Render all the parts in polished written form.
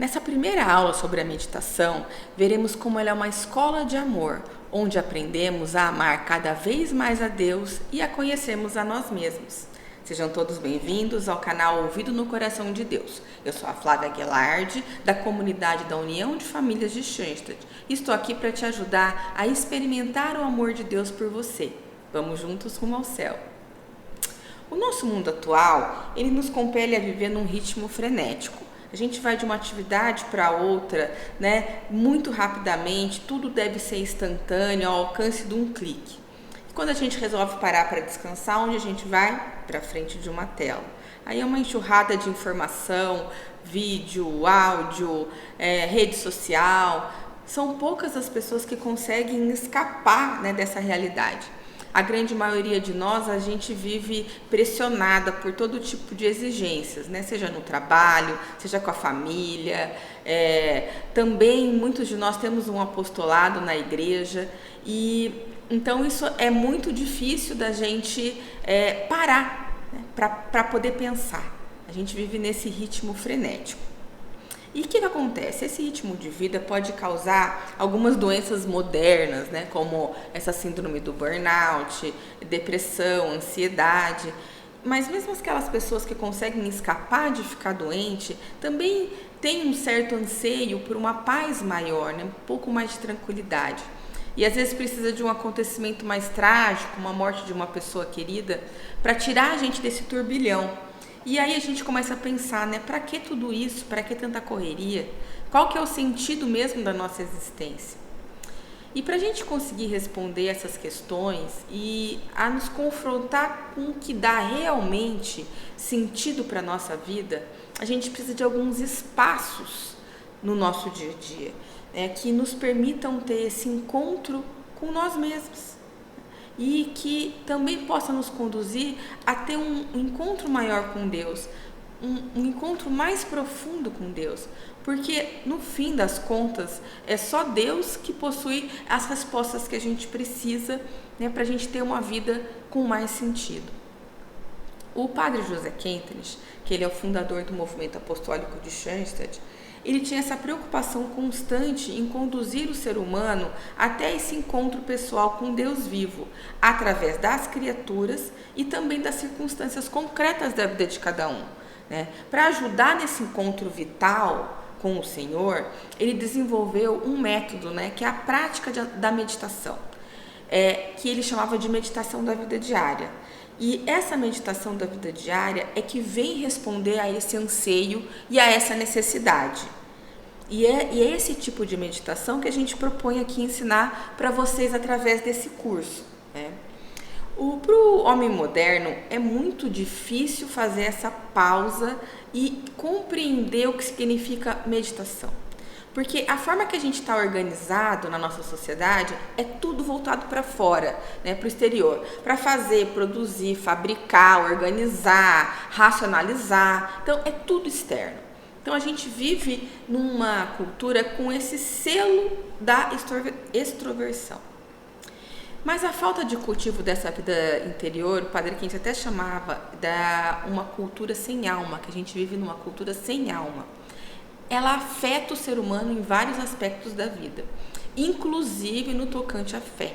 Nessa primeira aula sobre a meditação, veremos como ela é uma escola de amor, onde aprendemos a amar cada vez mais a Deus e a conhecermos a nós mesmos. Sejam todos bem-vindos ao canal Ouvido no Coração de Deus. Eu sou a Flávia Guelardi, da comunidade da União de Famílias de Schoenstatt, e estou aqui para te ajudar a experimentar o amor de Deus por você. Vamos juntos rumo ao céu. O nosso mundo atual, ele nos compele a viver num ritmo frenético. A gente vai de uma atividade para outra, muito rapidamente, tudo deve ser instantâneo, ao alcance de um clique. E quando a gente resolve parar para descansar, onde a gente vai? Para frente de uma tela. Aí é uma enxurrada de informação, vídeo, áudio, rede social. São poucas as pessoas que conseguem escapar, dessa realidade. A grande maioria de nós, a gente vive pressionada por todo tipo de exigências, seja no trabalho, seja com a família. Também muitos de nós temos um apostolado na igreja e então isso é muito difícil da gente parar para poder pensar. A gente vive nesse ritmo frenético. E o que acontece? Esse ritmo de vida pode causar algumas doenças modernas, como essa síndrome do burnout, depressão, ansiedade. Mas mesmo aquelas pessoas que conseguem escapar de ficar doente, também têm um certo anseio por uma paz maior, um pouco mais de tranquilidade. E às vezes precisa de um acontecimento mais trágico, uma morte de uma pessoa querida, para tirar a gente desse turbilhão. E aí a gente começa a pensar, para que tudo isso? Para que tanta correria? Qual que é o sentido mesmo da nossa existência? E para a gente conseguir responder essas questões e a nos confrontar com o que dá realmente sentido para a nossa vida, a gente precisa de alguns espaços no nosso dia a dia, que nos permitam ter esse encontro com nós mesmos. E que também possa nos conduzir a ter um encontro maior com Deus, um encontro mais profundo com Deus, porque no fim das contas é só Deus que possui as respostas que a gente precisa, para a gente ter uma vida com mais sentido. O padre José Kentenich, que ele é o fundador do movimento apostólico de Schoenstatt, ele tinha essa preocupação constante em conduzir o ser humano até esse encontro pessoal com Deus vivo, através das criaturas e também das circunstâncias concretas da vida de cada um. Para ajudar nesse encontro vital com o Senhor, ele desenvolveu um método, que é a prática da meditação, que ele chamava de meditação da vida diária. E essa meditação da vida diária é que vem responder a esse anseio e a essa necessidade. E é esse tipo de meditação que a gente propõe aqui ensinar para vocês através desse curso. Para o homem moderno é muito difícil fazer essa pausa e compreender o que significa meditação. Porque a forma que a gente está organizado na nossa sociedade é tudo voltado para fora, para o exterior. Para fazer, produzir, fabricar, organizar, racionalizar. Então, é tudo externo. Então, a gente vive numa cultura com esse selo da extroversão. Mas a falta de cultivo dessa vida interior, o Padre Kentenich até chamava de uma cultura sem alma, que a gente vive numa cultura sem alma. Ela afeta o ser humano em vários aspectos da vida, inclusive no tocante à fé.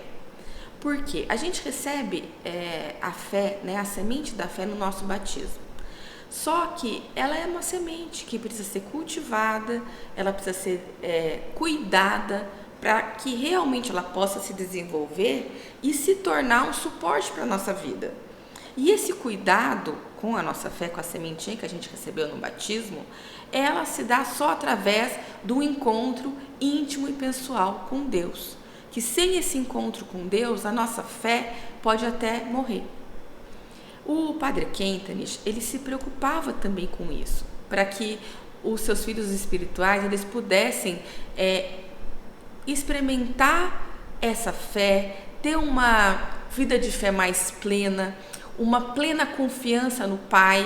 Por quê? A gente recebe a fé, a semente da fé no nosso batismo. Só que ela é uma semente que precisa ser cultivada, ela precisa ser cuidada para que realmente ela possa se desenvolver e se tornar um suporte para a nossa vida. E esse cuidado com a nossa fé, com a sementinha que a gente recebeu no batismo, ela se dá só através do encontro íntimo e pessoal com Deus. Que sem esse encontro com Deus, a nossa fé pode até morrer. O Padre Kentenich, ele se preocupava também com isso, para que os seus filhos espirituais eles pudessem experimentar essa fé, ter uma vida de fé mais plena, uma plena confiança no Pai.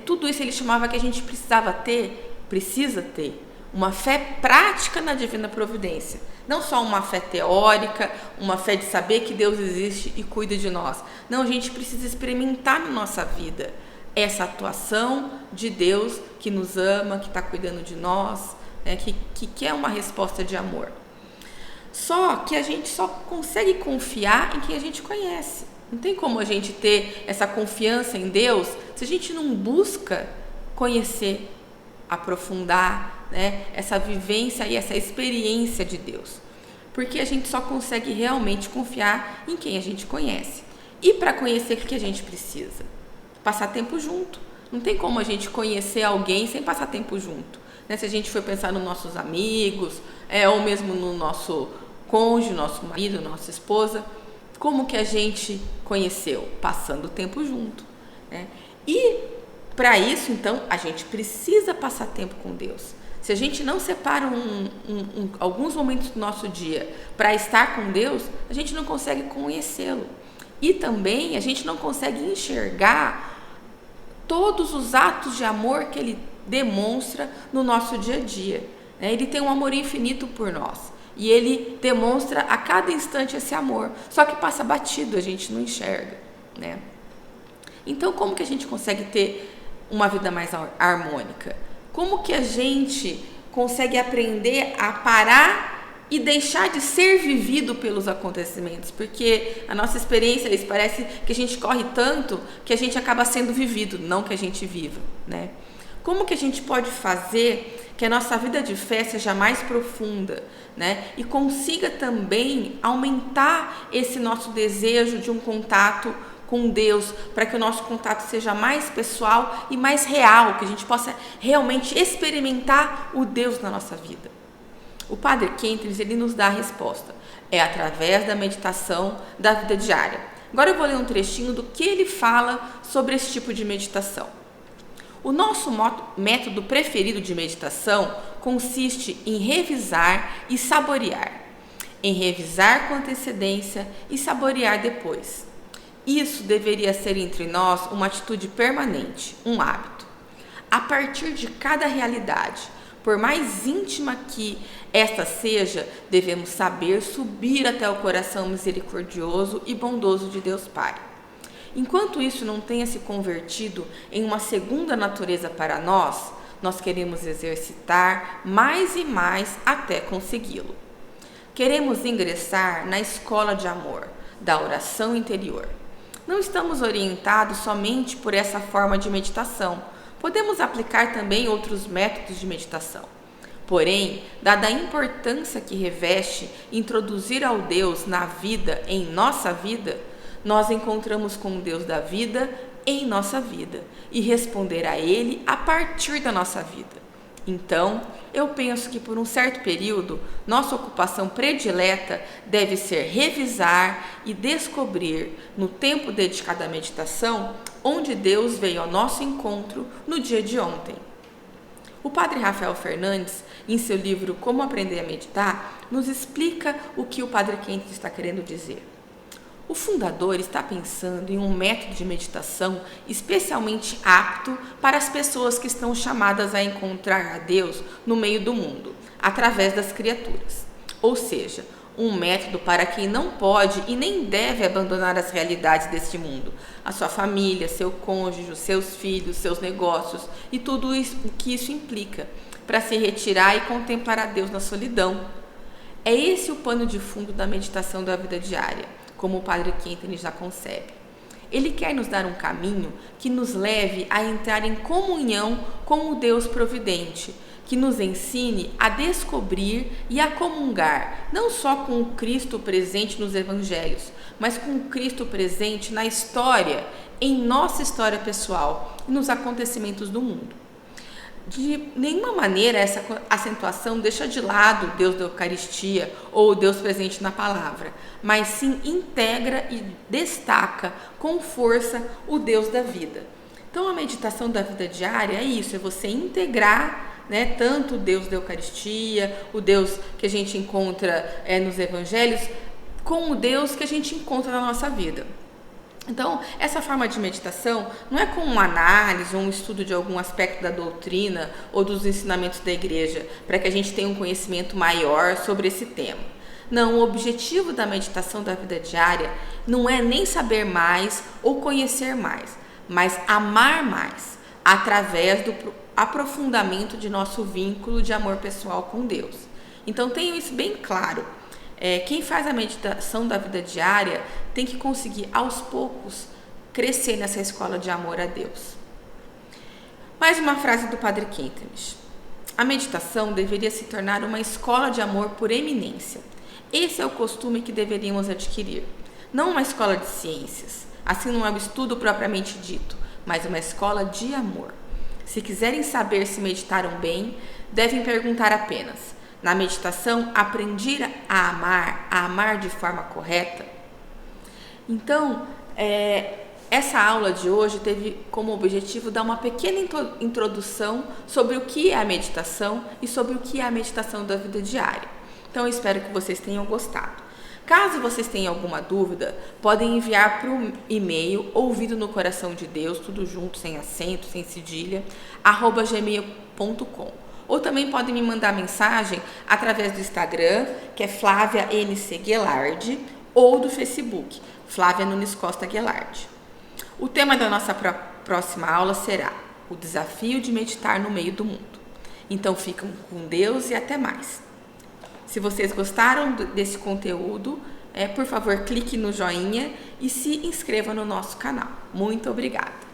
Tudo isso ele chamava que a gente precisa ter uma fé prática na divina providência. Não só uma fé teórica, uma fé de saber que Deus existe e cuida de nós. Não, a gente precisa experimentar na nossa vida essa atuação de Deus que nos ama, que está cuidando de nós, né, que quer uma resposta de amor. Só que a gente só consegue confiar em quem a gente conhece. Não tem como a gente ter essa confiança em Deus se a gente não busca conhecer, aprofundar, né, essa vivência e essa experiência de Deus. Porque a gente só consegue realmente confiar em quem a gente conhece. E para conhecer, o que a gente precisa? Passar tempo junto. Não tem como a gente conhecer alguém sem passar tempo junto, né? Se a gente for pensar nos nossos amigos, ou mesmo no nosso cônjuge, nosso marido, nossa esposa, como que a gente conheceu? Passando tempo junto, né? E para isso, então, a gente precisa passar tempo com Deus. Se a gente não separa alguns momentos do nosso dia para estar com Deus, a gente não consegue conhecê-lo. E também a gente não consegue enxergar todos os atos de amor que Ele demonstra no nosso dia a dia, né? Ele tem um amor infinito por nós. E Ele demonstra a cada instante esse amor. Só que passa batido, a gente não enxerga, né? Então, como que a gente consegue ter uma vida mais harmônica? Como que a gente consegue aprender a parar e deixar de ser vivido pelos acontecimentos? Porque a nossa experiência, parece que a gente corre tanto que a gente acaba sendo vivido, não que a gente viva, né? Como que a gente pode fazer que a nossa vida de fé seja mais profunda, né? E consiga também aumentar esse nosso desejo de um contato com Deus, para que o nosso contato seja mais pessoal e mais real, que a gente possa realmente experimentar o Deus na nossa vida. O Padre Kempis, ele nos dá a resposta. É através da meditação da vida diária. Agora eu vou ler um trechinho do que ele fala sobre esse tipo de meditação. O nosso método preferido de meditação consiste em revisar e saborear. Em revisar com antecedência e saborear depois. Isso deveria ser entre nós uma atitude permanente, um hábito. A partir de cada realidade, por mais íntima que esta seja, devemos saber subir até o coração misericordioso e bondoso de Deus Pai. Enquanto isso não tenha se convertido em uma segunda natureza para nós, nós queremos exercitar mais e mais até consegui-lo. Queremos ingressar na escola de amor, da oração interior. Não estamos orientados somente por essa forma de meditação. Podemos aplicar também outros métodos de meditação. Porém, dada a importância que reveste introduzir ao Deus na vida, em nossa vida, nós encontramos com o Deus da vida em nossa vida e responder a Ele a partir da nossa vida. Então, eu penso que por um certo período, nossa ocupação predileta deve ser revisar e descobrir, no tempo dedicado à meditação, onde Deus veio ao nosso encontro no dia de ontem. O Padre Rafael Fernandes, em seu livro Como Aprender a Meditar, nos explica o que o Padre Kempis está querendo dizer. O fundador está pensando em um método de meditação especialmente apto para as pessoas que estão chamadas a encontrar a Deus no meio do mundo, através das criaturas. Ou seja, um método para quem não pode e nem deve abandonar as realidades deste mundo, a sua família, seu cônjuge, seus filhos, seus negócios e tudo isso, o que isso implica, para se retirar e contemplar a Deus na solidão. É esse o pano de fundo da meditação da vida diária, como o Padre Kempis já concebe. Ele quer nos dar um caminho que nos leve a entrar em comunhão com o Deus providente, que nos ensine a descobrir e a comungar, não só com o Cristo presente nos evangelhos, mas com o Cristo presente na história, em nossa história pessoal e nos acontecimentos do mundo. De nenhuma maneira essa acentuação deixa de lado o Deus da Eucaristia ou o Deus presente na palavra, mas sim integra e destaca com força o Deus da vida. Então a meditação da vida diária é isso, é você integrar, né, tanto o Deus da Eucaristia, o Deus que a gente encontra nos evangelhos, com o Deus que a gente encontra na nossa vida. Então, essa forma de meditação não é com uma análise ou um estudo de algum aspecto da doutrina ou dos ensinamentos da igreja, para que a gente tenha um conhecimento maior sobre esse tema. Não, o objetivo da meditação da vida diária não é nem saber mais ou conhecer mais, mas amar mais, através do aprofundamento de nosso vínculo de amor pessoal com Deus. Então tenham isso bem claro. Quem faz a meditação da vida diária tem que conseguir aos poucos crescer nessa escola de amor a Deus. Mais uma frase do Padre Kentenich. A meditação deveria se tornar uma escola de amor por eminência. Esse é o costume que deveríamos adquirir. Não uma escola de ciências, assim não é o estudo propriamente dito, mas uma escola de amor. Se quiserem saber se meditaram bem, devem perguntar apenas: na meditação, aprendi a amar de forma correta? Então, essa aula de hoje teve como objetivo dar uma pequena introdução sobre o que é a meditação e sobre o que é a meditação da vida diária. Então, eu espero que vocês tenham gostado. Caso vocês tenham alguma dúvida, podem enviar para o e-mail ouvido no coração de Deus, tudo junto, sem acento, sem cedilha, @gmail.com. Ou também podem me mandar mensagem através do Instagram, que é Flávia NC Guelard, ou do Facebook, Flávia Nunes Costa Guelard. O tema da nossa próxima aula será o desafio de meditar no meio do mundo. Então fiquem com Deus e até mais. Se vocês gostaram desse conteúdo, por favor, clique no joinha e se inscreva no nosso canal. Muito obrigada!